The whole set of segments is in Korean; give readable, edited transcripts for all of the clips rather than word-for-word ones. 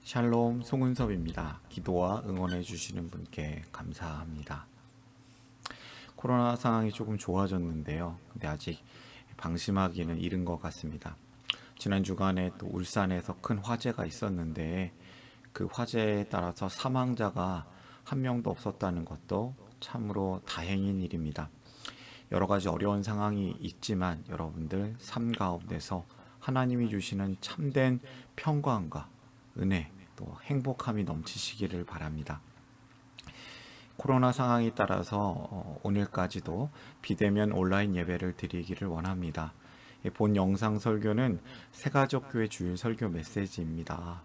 샬롬 송은섭입니다. 기도와 응원해 주시는 분께 감사합니다. 코로나 상황이 조금 좋아졌는데요. 근데 아직 방심하기는 이른 것 같습니다. 지난 주간에 또 울산에서 큰 화재가 있었는데 그 화재에 따라서 사망자가 한 명도 없었다는 것도 참으로 다행인 일입니다. 여러 가지 어려운 상황이 있지만 여러분들 삶 가운데서 하나님이 주시는 참된 평강과 은혜 또 행복함이 넘치시기를 바랍니다. 코로나 상황에 따라서 오늘까지도 비대면 온라인 예배를 드리기를 원합니다. 본 영상 설교는 새가족교회 주일 설교 메시지입니다.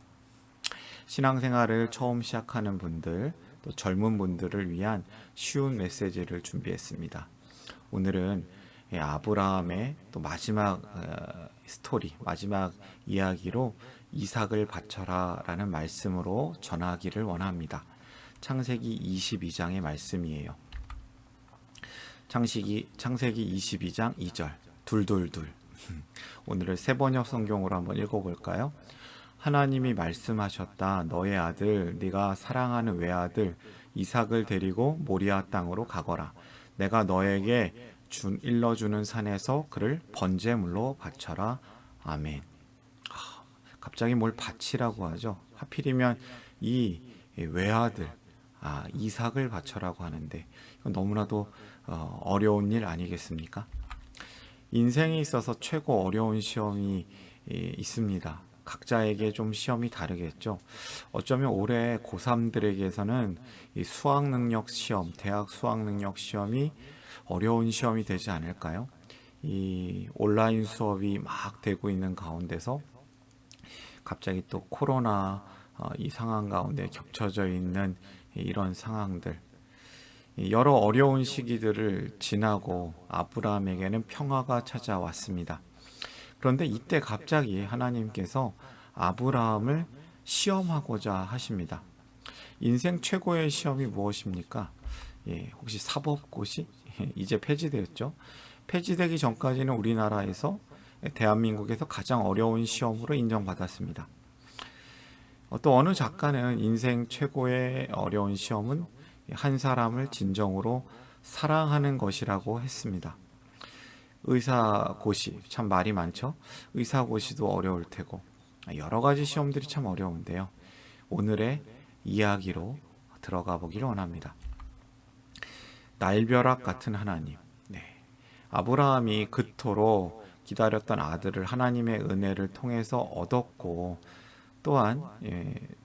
신앙생활을 처음 시작하는 분들, 또 젊은 분들을 위한 쉬운 메시지를 준비했습니다. 오늘은 아브라함의 또 마지막 스토리, 마지막 이야기로 이삭을 바쳐라 라는 말씀으로 전하기를 원합니다. 창세기 22장의 말씀이에요. 창세기 22장 2절 둘둘둘. 오늘을 세번역 성경으로 한번 읽어볼까요? 하나님이 말씀하셨다. 너의 아들, 네가 사랑하는 외아들 이삭을 데리고 모리아 땅으로 가거라. 내가 너에게 일러주는 산에서 그를 번제물로 바쳐라. 아멘. 갑자기 뭘 바치라고 하죠. 하필이면 이 외아들 이삭을 바쳐라고 하는데 이건 너무나도 어려운 일 아니겠습니까? 인생에 있어서 최고 어려운 시험이 있습니다. 각자에게 좀 시험이 다르겠죠. 어쩌면 올해 고3들에게서는 이 수학 능력 시험, 대학 수학 능력 시험이 어려운 시험이 되지 않을까요? 이 온라인 수업이 막 되고 있는 가운데서 갑자기 또 코로나 이 상황 가운데 겹쳐져 있는 이런 상황들, 여러 어려운 시기들을 지나고 아브라함에게는 평화가 찾아왔습니다. 그런데 이때 갑자기 하나님께서 아브라함을 시험하고자 하십니다. 인생 최고의 시험이 무엇입니까? 혹시 사법고시? 이제 폐지되었죠. 폐지되기 전까지는 우리나라에서 대한민국에서 가장 어려운 시험으로 인정받았습니다. 또 어느 작가는 인생 최고의 어려운 시험은 한 사람을 진정으로 사랑하는 것이라고 했습니다. 의사고시, 참 말이 많죠? 의사고시도 어려울 테고 여러 가지 시험들이 참 어려운데요. 오늘의 이야기로 들어가 보기를 원합니다. 날벼락 같은 하나님. 아브라함이 그토록 기다렸던 아들을 하나님의 은혜를 통해서 얻었고 또한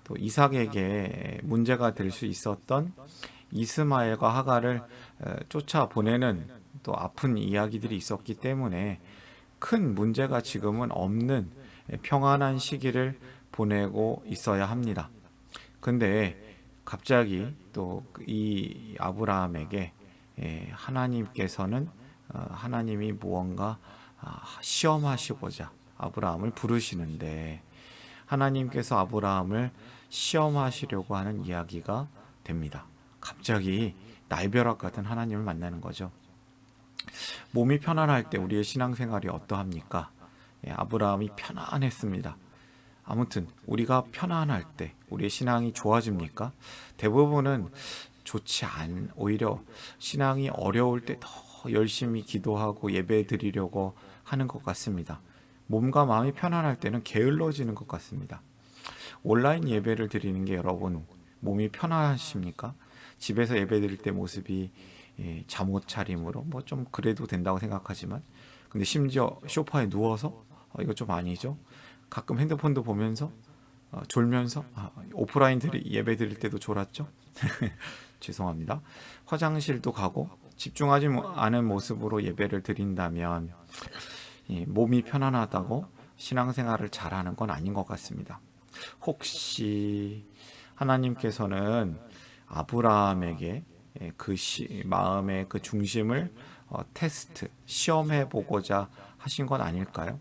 또 이삭에게 문제가 될 수 있었던 이스마엘과 하갈을 쫓아보내는 또 아픈 이야기들이 있었기 때문에 큰 문제가 지금은 없는 평안한 시기를 보내고 있어야 합니다. 근데 갑자기 또 이 아브라함에게 하나님께서는 하나님이 무언가 시험하시고자 아브라함을 부르시는데 하나님께서 아브라함을 시험하시려고 하는 이야기가 됩니다. 갑자기 날벼락 같은 하나님을 만나는 거죠. 몸이 편안할 때 우리의 신앙생활이 어떠합니까? 아브라함이 편안했습니다. 아무튼 우리가 편안할 때 우리의 신앙이 좋아집니까? 대부분은 오히려 신앙이 어려울 때 더 열심히 기도하고 예배 드리려고 하는 것 같습니다. 몸과 마음이 편안할 때는 게을러지는 것 같습니다. 온라인 예배를 드리는 게 여러분 몸이 편안하십니까? 집에서 예배 드릴 때 모습이 잠옷 차림으로 뭐 좀 그래도 된다고 생각하지만 근데 심지어 소파에 누워서 이거 좀 아니죠? 가끔 핸드폰도 보면서 졸면서 오프라인 예배 드릴 때도 졸았죠? 죄송합니다. 화장실도 가고 집중하지 않은 모습으로 예배를 드린다면 몸이 편안하다고 신앙생활을 잘하는 건 아닌 것 같습니다. 혹시 하나님께서는 아브라함에게 그 마음의 그 중심을 테스트, 시험해 보고자 하신 건 아닐까요?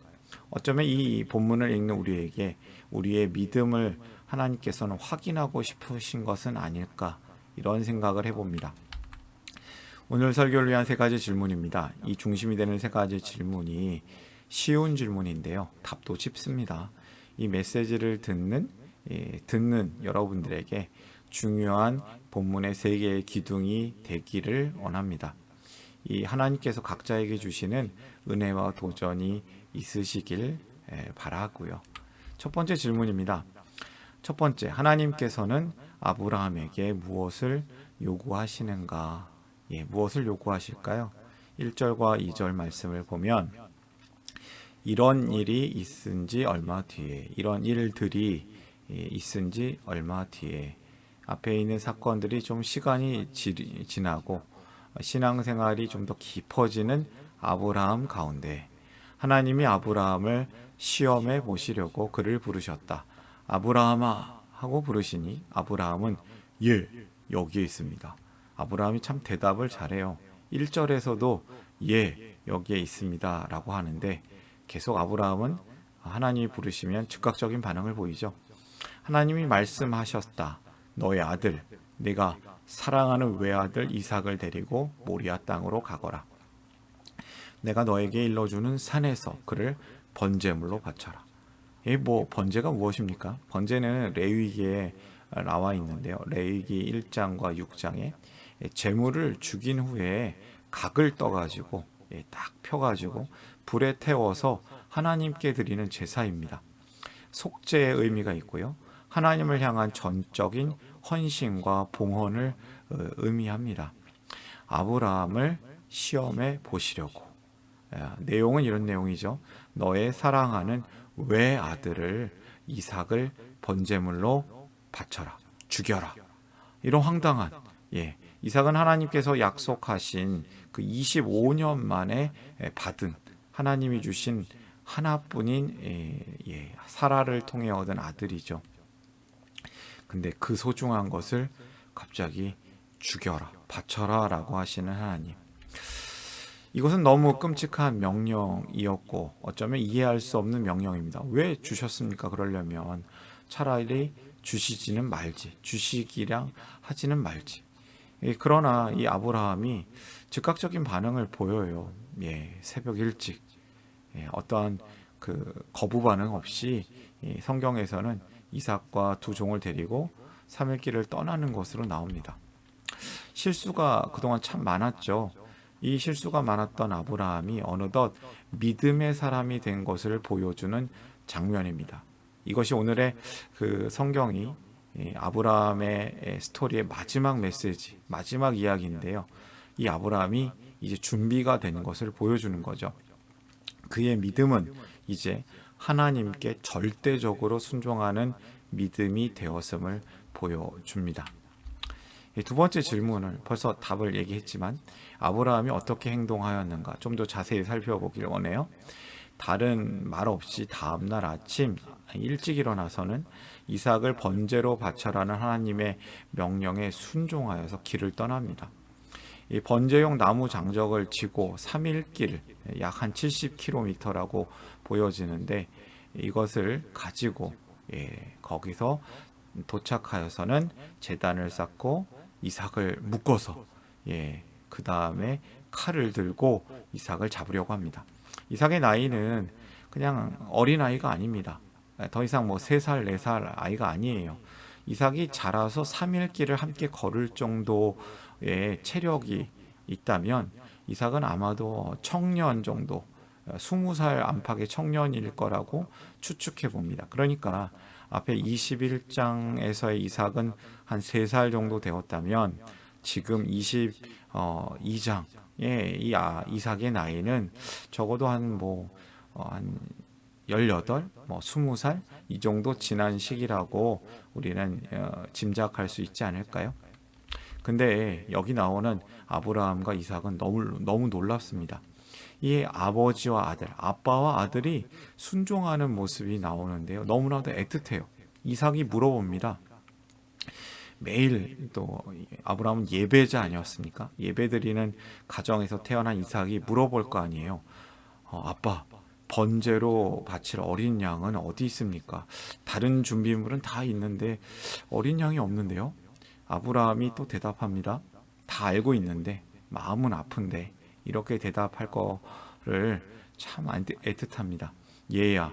어쩌면 이 본문을 읽는 우리에게 우리의 믿음을 하나님께서는 확인하고 싶으신 것은 아닐까 이런 생각을 해봅니다. 오늘 설교를 위한 세 가지 질문입니다. 이 중심이 되는 세 가지 질문이 쉬운 질문인데요. 답도 쉽습니다. 이 메시지를 듣는 듣는 여러분들에게 중요한 본문의 세 개의 기둥이 되기를 원합니다. 이 하나님께서 각자에게 주시는 은혜와 도전이 있으시길 바라고요. 첫 번째 질문입니다. 첫 번째, 하나님께서는 아브라함에게 무엇을 요구하시는가? 무엇을 요구하실까요? 1절과 2절 말씀을 보면 이런 일이 있은 지 얼마 뒤에, 이런 일들이 있은 지 얼마 뒤에, 앞에 있는 사건들이 좀 시간이 지나고 신앙생활이 좀 더 깊어지는 아브라함 가운데 하나님이 아브라함을 시험해 보시려고 그를 부르셨다. 아브라함아 하고 부르시니 아브라함은 예, 여기에 있습니다. 아브라함이 참 대답을 잘해요. 1절에서도 예, 여기에 있습니다 라고 하는데 계속 아브라함은 하나님이 부르시면 즉각적인 반응을 보이죠. 하나님이 말씀하셨다. 너의 아들, 네가 사랑하는 외아들 이삭을 데리고 모리아 땅으로 가거라. 내가 너에게 일러주는 산에서 그를 번제물로 바쳐라. 번제가 무엇입니까? 번제는 레위기에 나와 있는데요. 레위기 1장과 6장에 제물을 죽인 후에 각을 떠가지고 딱 펴가지고 불에 태워서 하나님께 드리는 제사입니다. 속죄의 의미가 있고요. 하나님을 향한 전적인 헌신과 봉헌을 의미합니다. 아브라함을 시험해 보시려고. 내용은 이런 내용이죠. 너의 사랑하는 외아들을 이삭을 번제물로 바쳐라. 죽여라. 이런 황당한 이삭은 하나님께서 약속하신 그 25년 만에 받은 하나님이 주신 하나뿐인 사라를 통해 얻은 아들이죠. 근데 그 소중한 것을 갑자기 죽여라, 바쳐라 라고 하시는 하나님. 이것은 너무 끔찍한 명령이었고 어쩌면 이해할 수 없는 명령입니다. 왜 주셨습니까? 그러려면 차라리 주시지는 말지, 주시기랑 하지는 말지. 그러나 이 아브라함이 즉각적인 반응을 보여요. 새벽 일찍 어떠한 그 거부 반응 없이 성경에서는 이삭과 두 종을 데리고 3일 길을 떠나는 것으로 나옵니다. 실수가 그동안 참 많았죠. 이 실수가 많았던 아브라함이 어느덧 믿음의 사람이 된 것을 보여주는 장면입니다. 이것이 오늘의 그 성경이 아브라함의 스토리의 마지막 메시지, 마지막 이야기인데요. 이 아브라함이 이제 준비가 된 것을 보여주는 거죠. 그의 믿음은 이제 하나님께 절대적으로 순종하는 믿음이 되었음을 보여줍니다. 두 번째 질문을 벌써 답을 얘기했지만 아브라함이 어떻게 행동하였는가 좀 더 자세히 살펴보길 원해요. 다른 말 없이 다음날 아침 일찍 일어나서는 이삭을 번제로 바쳐라는 하나님의 명령에 순종하여서 길을 떠납니다. 이 번제용 나무 장적을 지고 3일 길, 약 한 70km라고 보여지는데 이것을 가지고 거기서 도착하여서는 제단을 쌓고 이삭을 묶어서 그 다음에 칼을 들고 이삭을 잡으려고 합니다. 이삭의 나이는 그냥 어린아이가 아닙니다. 더 이상 3살, 4살 아이가 아니에요. 이삭이 자라서 3일 길을 함께 걸을 정도의 체력이 있다면 이삭은 아마도 청년 정도, 20살 안팎의 청년일 거라고 추측해 봅니다. 그러니까 앞에 21장에서의 이삭은 한 3살 정도 되었다면 지금 22장의 이삭의 나이는 적어도 한 18, 20살 이 정도 지난 시기라고 우리는 짐작할 수 있지 않을까요? 근데 여기 나오는 아브라함과 이삭은 너무 놀랍습니다. 이 아버지와 아들, 아빠와 아들이 순종하는 모습이 나오는데요. 너무나도 애틋해요. 이삭이 물어봅니다. 매일 또 아브라함은 예배자 아니었습니까? 예배드리는 가정에서 태어난 이삭이 물어볼 거 아니에요. 아빠, 번제로 바칠 어린 양은 어디 있습니까? 다른 준비물은 다 있는데 어린 양이 없는데요. 아브라함이 또 대답합니다. 다 알고 있는데 마음은 아픈데 이렇게 대답할 거를 참 애틋합니다. 얘야,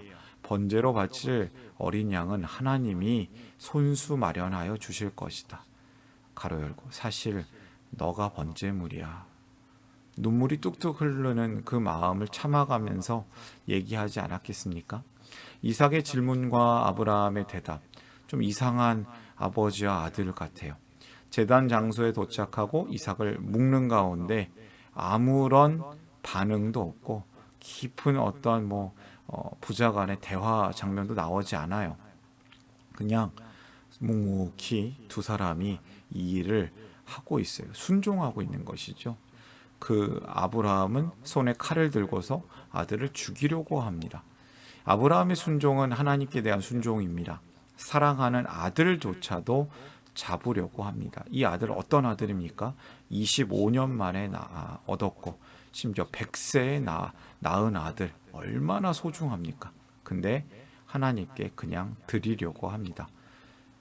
번제로 바칠 어린 양은 하나님이 손수 마련하여 주실 것이다. 가로 열고 사실 너가 번제물이야. 눈물이 뚝뚝 흐르는 그 마음을 참아가면서 얘기하지 않았겠습니까? 이삭의 질문과 아브라함의 대답, 좀 이상한 아버지와 아들 같아요. 제단 장소에 도착하고 이삭을 묶는 가운데 아무런 반응도 없고 깊은 어떤 부자 간의 대화 장면도 나오지 않아요. 그냥 묵묵히 두 사람이 이 일을 하고 있어요. 순종하고 있는 것이죠. 그 아브라함은 손에 칼을 들고서 아들을 죽이려고 합니다. 아브라함의 순종은 하나님께 대한 순종입니다. 사랑하는 아들조차도 잡으려고 합니다. 이 아들 어떤 아들입니까? 25년 만에 얻었고 심지어 100세에 낳은 아들 얼마나 소중합니까? 근데 하나님께 그냥 드리려고 합니다.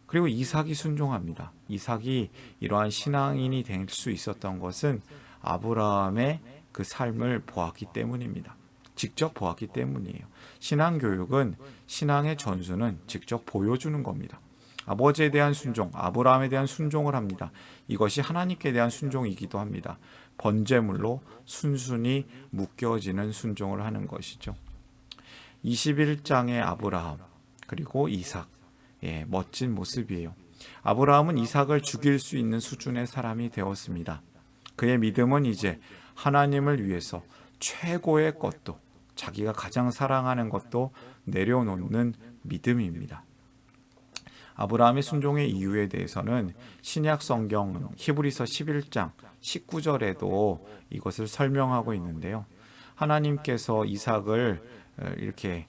그리고 이삭이 순종합니다. 이삭이 이러한 신앙인이 될 수 있었던 것은 아브라함의 그 삶을 보았기 때문입니다. 직접 보았기 때문이에요. 신앙교육은 신앙의 전수는 직접 보여주는 겁니다. 아버지에 대한 순종, 아브라함에 대한 순종을 합니다. 이것이 하나님께 대한 순종이기도 합니다. 번제물로 순순히 묶여지는 순종을 하는 것이죠. 21장의 아브라함 그리고 이삭, 멋진 모습이에요. 아브라함은 이삭을 죽일 수 있는 수준의 사람이 되었습니다. 그의 믿음은 이제 하나님을 위해서 최고의 것도, 자기가 가장 사랑하는 것도 내려놓는 믿음입니다. 아브라함의 순종의 이유에 대해서는 신약 성경 히브리서 11장 19절에도 이것을 설명하고 있는데요. 하나님께서 이삭을 이렇게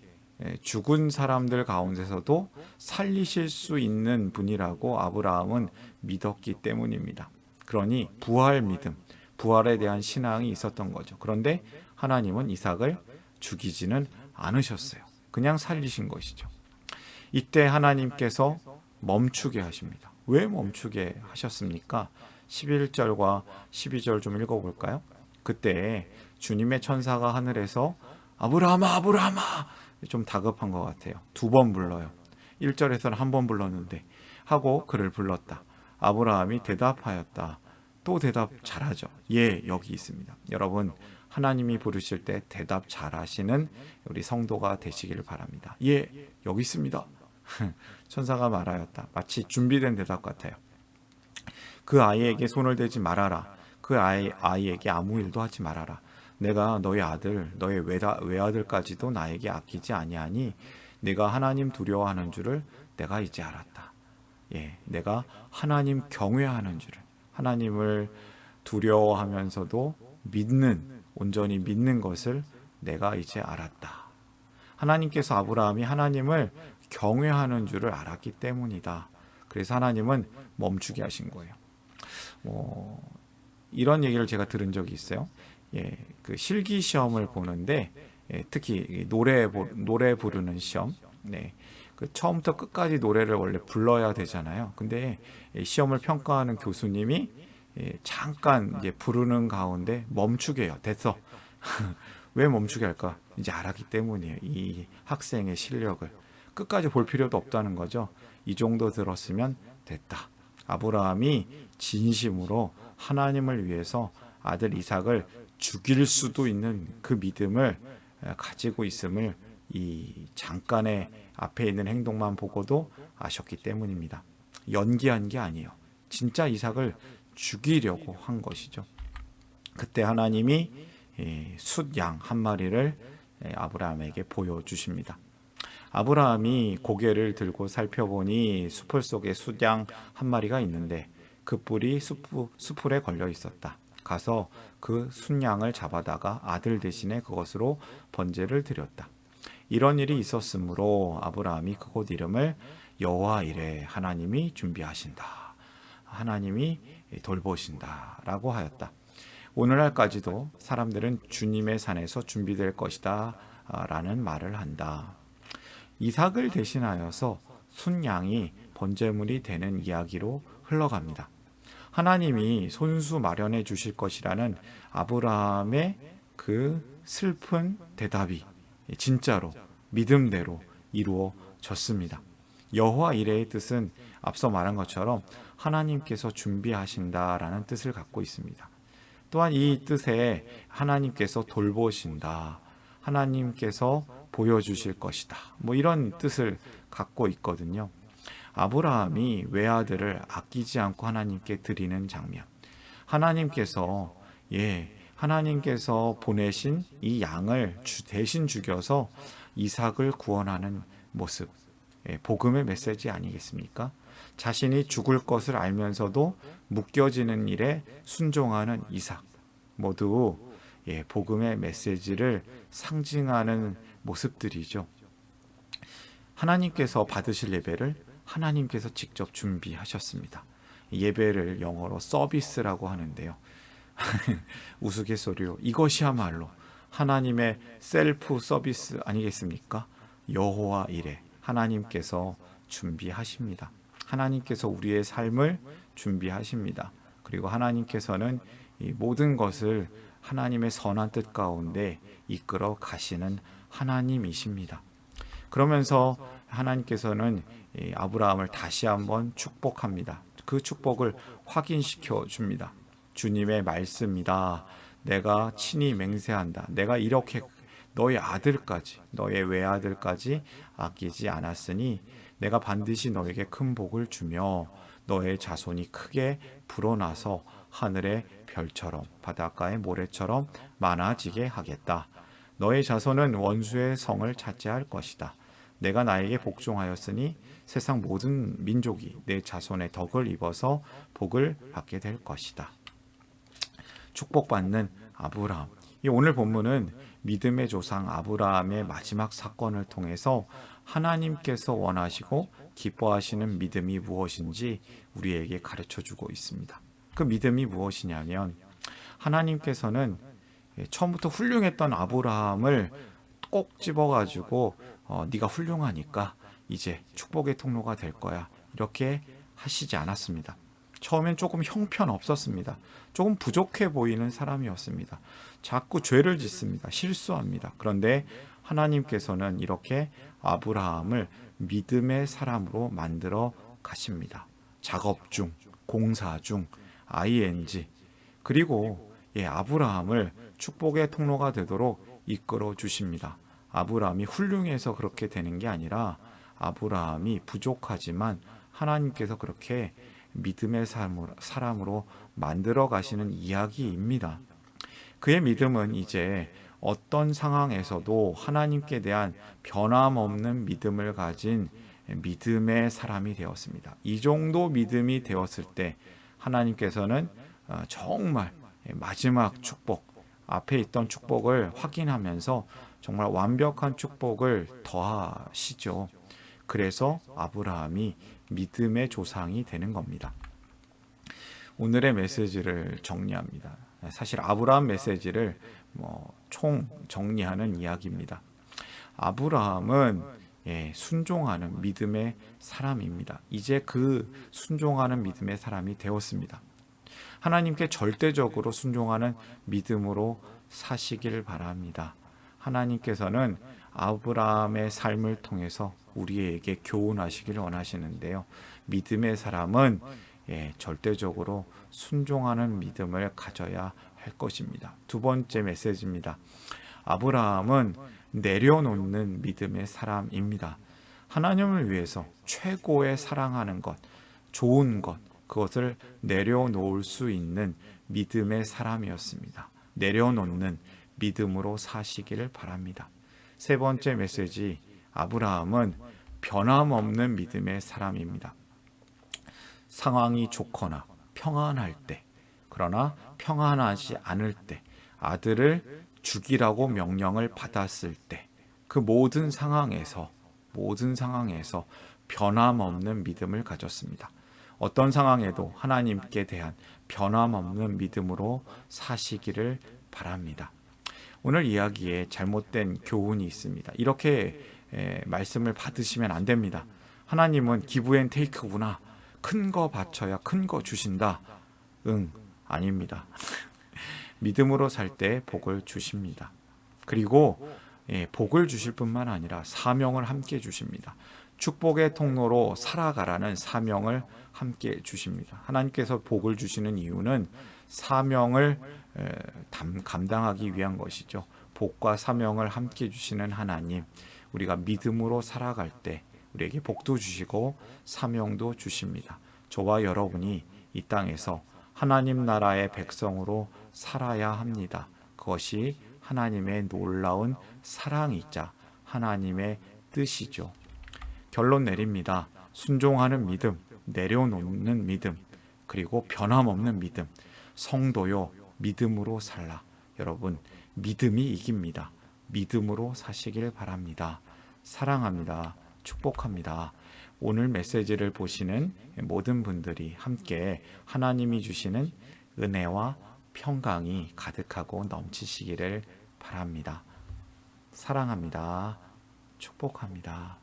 죽은 사람들 가운데서도 살리실 수 있는 분이라고 아브라함은 믿었기 때문입니다. 그러니 부활 믿음, 부활에 대한 신앙이 있었던 거죠. 그런데 하나님은 이삭을 죽이지는 않으셨어요. 그냥 살리신 것이죠. 이때 하나님께서 멈추게 하십니다. 왜 멈추게 하셨습니까? 11절과 12절 좀 읽어볼까요? 그때 주님의 천사가 하늘에서 아브라함아 아브라함아 좀 다급한 것 같아요. 2번 불러요. 1절에서는 1번 불렀는데 하고 그를 불렀다. 아브라함이 대답하였다. 또 대답 잘하죠. 예, 여기 있습니다. 여러분 하나님이 부르실 때 대답 잘하시는 우리 성도가 되시기를 바랍니다. 예, 여기 있습니다. 천사가 말하였다. 마치 준비된 대답 같아요. 그 아이에게 손을 대지 말아라. 그 아이에게 아무 일도 하지 말아라. 내가 너의 아들, 너의 외아들까지도 나에게 아끼지 아니하니 네가 하나님 두려워하는 줄을 내가 이제 알았다. 내가 하나님 경외하는 줄을, 하나님을 두려워하면서도 온전히 믿는 것을 내가 이제 알았다. 하나님께서 아브라함이 하나님을 경외하는 줄을 알았기 때문이다. 그래서 하나님은 멈추게 하신 거예요. 이런 얘기를 제가 들은 적이 있어요. 그 실기 시험을 보는데 특히 노래 부르는 시험, 그 처음부터 끝까지 노래를 원래 불러야 되잖아요. 근데 시험을 평가하는 교수님이 잠깐 이제 부르는 가운데 멈추게 해요. 됐어. 왜 멈추게 할까? 이제 알았기 때문이에요. 이 학생의 실력을 끝까지 볼 필요도 없다는 거죠. 이 정도 들었으면 됐다. 아브라함이 진심으로 하나님을 위해서 아들 이삭을 죽일 수도 있는 그 믿음을 가지고 있음을 이 잠깐의 앞에 있는 행동만 보고도 아셨기 때문입니다. 연기한 게 아니에요. 진짜 이삭을 죽이려고 한 것이죠. 그때 하나님이 숫양 한 마리를 아브라함에게 보여주십니다. 아브라함이 고개를 들고 살펴보니 수풀 속에 숫양 한 마리가 있는데 그 뿔이 수풀에 걸려 있었다. 가서 그 숫양을 잡아다가 아들 대신에 그것으로 번제를 드렸다. 이런 일이 있었으므로 아브라함이 그곳 이름을 여호와 이레, 하나님이 준비하신다, 하나님이 돌보신다 라고 하였다. 오늘날까지도 사람들은 주님의 산에서 준비될 것이다 라는 말을 한다. 이삭을 대신하여서 순양이 번제물이 되는 이야기로 흘러갑니다. 하나님이 손수 마련해 주실 것이라는 아브라함의 그 슬픈 대답이 진짜로 믿음대로 이루어졌습니다. 여호와 이레의 뜻은 앞서 말한 것처럼 하나님께서 준비하신다라는 뜻을 갖고 있습니다. 또한 이 뜻에 하나님께서 돌보신다, 하나님께서 보여주실 것이다, 이런 뜻을 갖고 있거든요. 아브라함이 외아들을 아끼지 않고 하나님께 드리는 장면, 하나님께서 하나님께서 보내신 이 양을 대신 죽여서 이삭을 구원하는 모습, 복음의 메시지 아니겠습니까? 자신이 죽을 것을 알면서도 묶여지는 일에 순종하는 이삭, 모두 복음의 메시지를 상징하는 모습들이죠. 하나님께서 받으실 예배를 하나님께서 직접 준비하셨습니다. 예배를 영어로 서비스라고 하는데요. 우스갯소리로 이것이야말로 하나님의 셀프 서비스 아니겠습니까? 여호와 이레, 하나님께서 준비하십니다. 하나님께서 우리의 삶을 준비하십니다. 그리고 하나님께서는 이 모든 것을 하나님의 선한 뜻 가운데 이끌어 가시는 하나님이십니다. 그러면서 하나님께서는 아브라함을 다시 한번 축복합니다. 그 축복을 확인시켜 줍니다. 주님의 말씀이다. 내가 친히 맹세한다. 내가 이렇게 너의 아들까지, 너의 외아들까지 아끼지 않았으니 내가 반드시 너에게 큰 복을 주며 너의 자손이 크게 불어나서 하늘의 별처럼 바닷가의 모래처럼 많아지게 하겠다. 너의 자손은 원수의 성을 차지할 것이다. 내가 나에게 복종하였으니 세상 모든 민족이 내 자손의 덕을 입어서 복을 받게 될 것이다. 축복받는 아브라함. 이 오늘 본문은 믿음의 조상 아브라함의 마지막 사건을 통해서 하나님께서 원하시고 기뻐하시는 믿음이 무엇인지 우리에게 가르쳐주고 있습니다. 그 믿음이 무엇이냐면 하나님께서는 처음부터 훌륭했던 아브라함을 꼭 집어가지고 네가 훌륭하니까 이제 축복의 통로가 될 거야, 이렇게 하시지 않았습니다. 처음엔 조금 형편없었습니다. 조금 부족해 보이는 사람이었습니다. 자꾸 죄를 짓습니다. 실수합니다. 그런데 하나님께서는 이렇게 아브라함을 믿음의 사람으로 만들어 가십니다. 작업 중, 공사 중, ing, 그리고 아브라함을 축복의 통로가 되도록 이끌어 주십니다. 아브라함이 훌륭해서 그렇게 되는 게 아니라 아브라함이 부족하지만 하나님께서 그렇게 믿음의 사람으로 만들어 가시는 이야기입니다. 그의 믿음은 이제 어떤 상황에서도 하나님께 대한 변함없는 믿음을 가진 믿음의 사람이 되었습니다. 이 정도 믿음이 되었을 때 하나님께서는 정말 마지막 축복, 앞에 있던 축복을 확인하면서 정말 완벽한 축복을 더하시죠. 그래서 아브라함이 믿음의 조상이 되는 겁니다. 오늘의 메시지를 정리합니다. 사실 아브라함 메시지를 총 정리하는 이야기입니다. 아브라함은 순종하는 믿음의 사람입니다. 이제 그 순종하는 믿음의 사람이 되었습니다. 하나님께 절대적으로 순종하는 믿음으로 사시길 바랍니다. 하나님께서는 아브라함의 삶을 통해서 우리에게 교훈하시길 원하시는데요. 믿음의 사람은 절대적으로 순종하는 믿음을 가져야 할 것입니다. 두 번째 메시지입니다. 아브라함은 내려놓는 믿음의 사람입니다. 하나님을 위해서 최고의 사랑하는 것, 좋은 것, 그것을 내려놓을 수 있는 믿음의 사람이었습니다. 내려놓는 믿음으로 사시기를 바랍니다. 세 번째 메시지, 아브라함은 변함없는 믿음의 사람입니다. 상황이 좋거나 평안할 때, 그러나 평안하지 않을 때, 아들을 죽이라고 명령을 받았을 때, 그 모든 상황에서 변함없는 믿음을 가졌습니다. 어떤 상황에도 하나님께 대한 변함없는 믿음으로 사시기를 바랍니다. 오늘 이야기에 잘못된 교훈이 있습니다. 이렇게 말씀을 받으시면 안 됩니다. 하나님은 기브 앤 테이크구나. 큰 거 바쳐야 큰 거 주신다. 아닙니다. 믿음으로 살 때 복을 주십니다. 그리고 복을 주실 뿐만 아니라 사명을 함께 주십니다. 축복의 통로로 살아가라는 사명을 함께 주십니다. 하나님께서 복을 주시는 이유는 사명을 감당하기 위한 것이죠. 복과 사명을 함께 주시는 하나님, 우리가 믿음으로 살아갈 때 우리에게 복도 주시고 사명도 주십니다. 저와 여러분이 이 땅에서 하나님 나라의 백성으로 살아야 합니다. 그것이 하나님의 놀라운 사랑이자 하나님의 뜻이죠. 결론 내립니다. 순종하는 믿음, 내려놓는 믿음, 그리고 변함없는 믿음. 성도요, 믿음으로 살라. 여러분, 믿음이 이깁니다. 믿음으로 사시길 바랍니다. 사랑합니다. 축복합니다. 오늘 메시지를 보시는 모든 분들이 함께 하나님이 주시는 은혜와 평강이 가득하고 넘치시기를 바랍니다. 사랑합니다. 축복합니다.